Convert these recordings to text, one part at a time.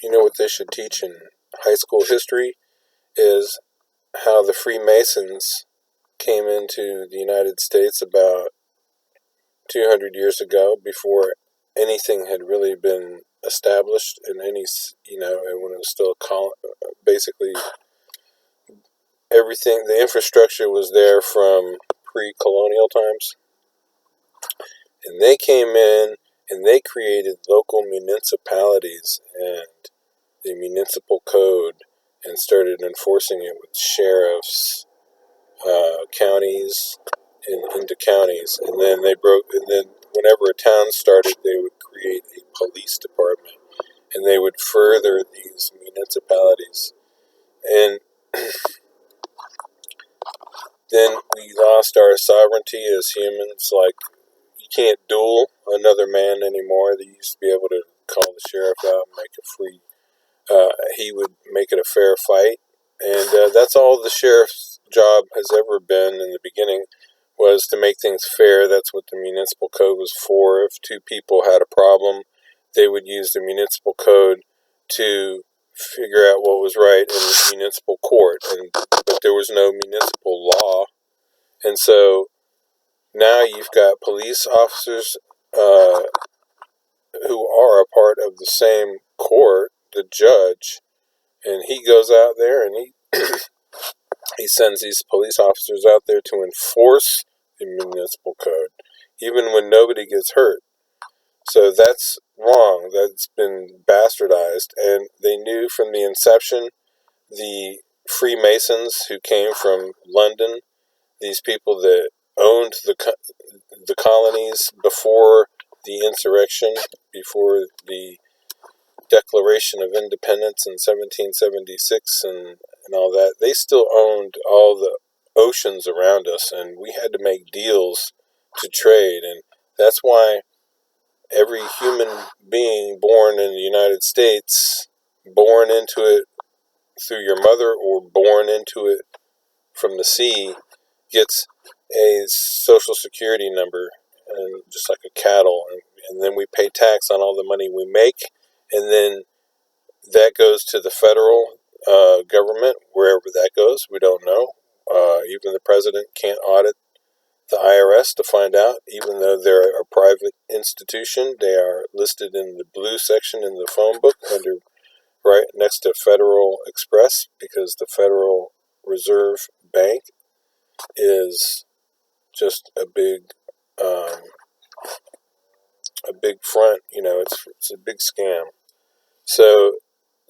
You know what they should teach in high school history is how the Freemasons came into the United States about 200 years ago, before anything had really been established in any, when it was still basically everything, the infrastructure was there from pre-colonial times. And they came in and they created local municipalities and the municipal code and started enforcing it with sheriffs, counties, and into counties. And then whenever a town started, they would create a police department and they would further these municipalities. And then we lost our sovereignty as humans. Like, you can't duel another man anymore. They used to be able to call the sheriff out and make a free. He would make it a fair fight, and that's all the sheriff's job has ever been in the beginning, was to make things fair. That's what the municipal code was for. If two people had a problem, they would use the municipal code to figure out what was right in the municipal court, but there was no municipal law, and so now you've got police officers who are a part of the same court, the judge, and he goes out there and he sends these police officers out there to enforce the municipal code, even when nobody gets hurt. So that's wrong. That's been bastardized, and they knew from the inception, the Freemasons who came from London, these people that owned the colonies before the insurrection, before the Declaration of Independence in 1776 and all that, they still owned all the oceans around us, and we had to make deals to trade. And that's why every human being born in the United States, born into it through your mother or born into it from the sea, gets a social security number, and just like a cattle, and then we pay tax on all the money we make, and then that goes to the federal government. Wherever that goes, we don't know. Even the president can't audit the IRS to find out, even though they're a private institution. They are listed in the blue section in the phone book, right next to Federal Express, because the Federal Reserve Bank is just a big front. It's a big scam. So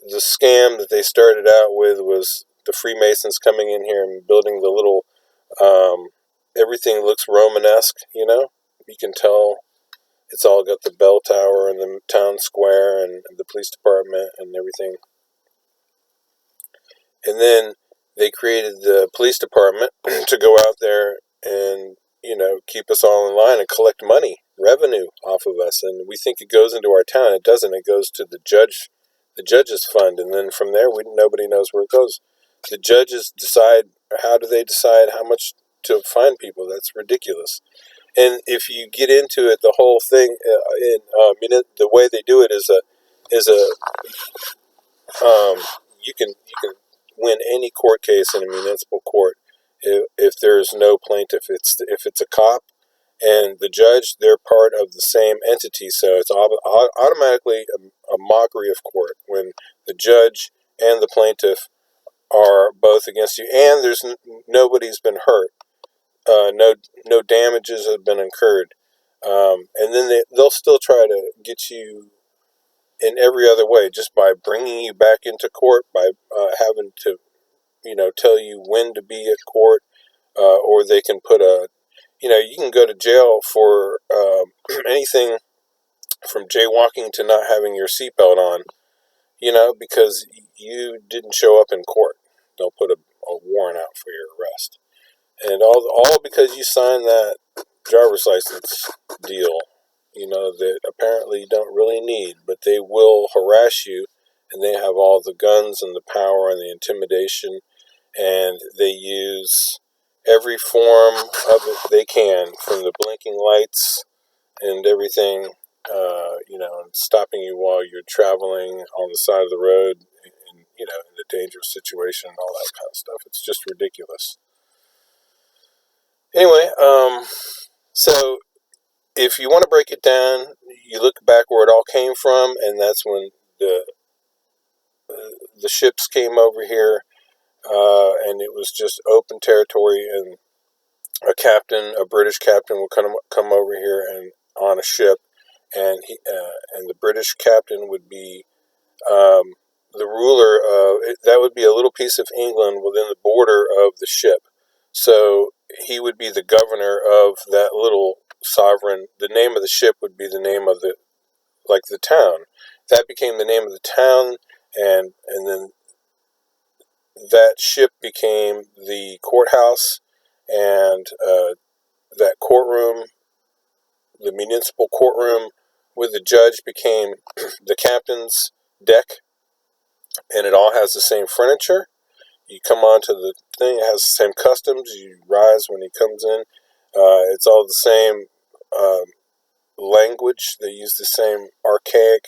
the scam that they started out with was the Freemasons coming in here and building the little, everything looks Romanesque, you can tell it's all got the bell tower and the town square and the police department and everything. And then they created the police department to go out there and, keep us all in line and collect money, revenue off of us. And we think it goes into our town. It doesn't. It goes to the judge's fund. And then from there, nobody knows where it goes. The judges decide. How do they decide how much to fine people? That's ridiculous. And if you get into it, the whole thing, the way they do it is you can win any court case in a municipal court if there's no plaintiff. If it's a cop and the judge, they're part of the same entity, so it's automatically a mockery of court when the judge and the plaintiff are both against you, and there's nobody's been hurt. No damages have been incurred, and then they'll still try to get you in every other way, just by bringing you back into court, by having to tell you when to be at court, or they can put you can go to jail for anything from jaywalking to not having your seatbelt on, because you didn't show up in court. They'll put a warrant out for your arrest. And all because you signed that driver's license deal, that apparently you don't really need, but they will harass you, and they have all the guns and the power and the intimidation, and they use every form of it they can, from the blinking lights and everything, and stopping you while you're traveling on the side of the road, in a dangerous situation and all that kind of stuff. It's just ridiculous. Anyway, so if you want to break it down, you look back where it all came from, and that's when the ships came over here, and it was just open territory, and a British captain, would come over here and on a ship, and the British captain would be the ruler of it. That would be a little piece of England within the border of the ship. So he would be the governor of that little sovereign. The name of the ship would be the name of the town. That became the name of the town, and then that ship became the courthouse, and that courtroom, the municipal courtroom with the judge, became the captain's deck, and it all has the same furniture. You come onto the thing, it has the same customs. You rise when he comes in. It's all the same language. They use the same archaic,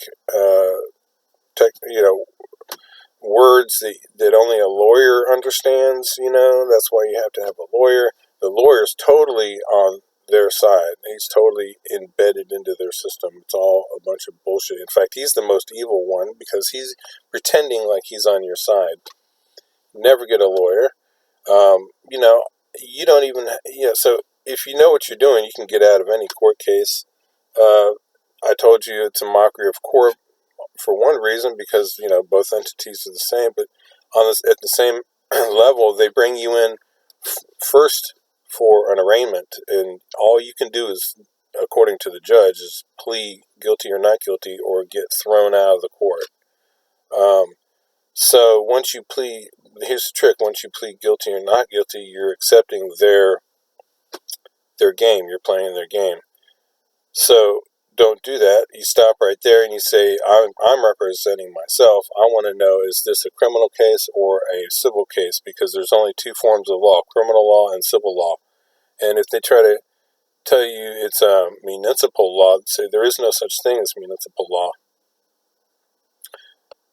words that only a lawyer understands. That's why you have to have a lawyer. The lawyer's totally on their side. He's totally embedded into their system. It's all a bunch of bullshit. In fact, he's the most evil one because he's pretending like he's on your side. Never get a lawyer. You don't even, so if you know what you're doing, you can get out of any court case. I told you it's a mockery of court for one reason, because, both entities are the same, but at the same level, they bring you in first for an arraignment, and all you can do is, according to the judge, is plead guilty or not guilty, or get thrown out of the court. So once you plead, here's the trick: once you plead guilty or not guilty, you're accepting their game. You're playing their game. So don't do that. You stop right there and you say, I'm representing myself. I want to know, is this a criminal case or a civil case? Because there's only two forms of law: criminal law and civil law. And if they try to tell you it's a municipal law, say there is no such thing as municipal law.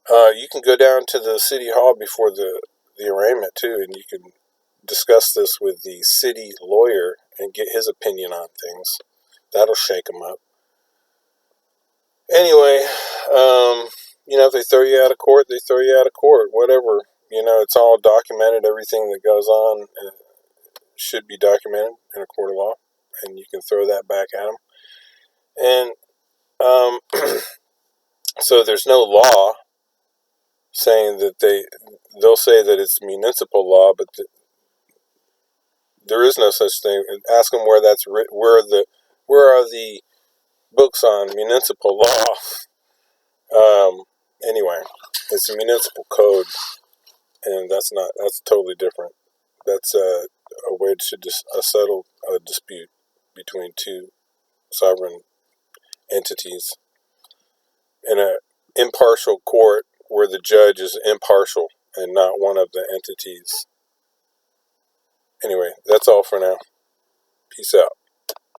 You can go down to the city hall before the arraignment too, and you can discuss this with the city lawyer and get his opinion on things. That'll shake them up. Anyway, if they throw you out of court, they throw you out of court. Whatever. It's all documented. Everything that goes on should be documented in a court of law, and you can throw that back at them. And so there's no law saying that they'll say that it's municipal law, but there is no such thing. Ask them where that's where are the books on municipal law. Anyway, it's a municipal code, and that's totally different. That's a way to settle a dispute between two sovereign entities in an impartial court where the judge is impartial and not one of the entities. Anyway, that's all for now. Peace out.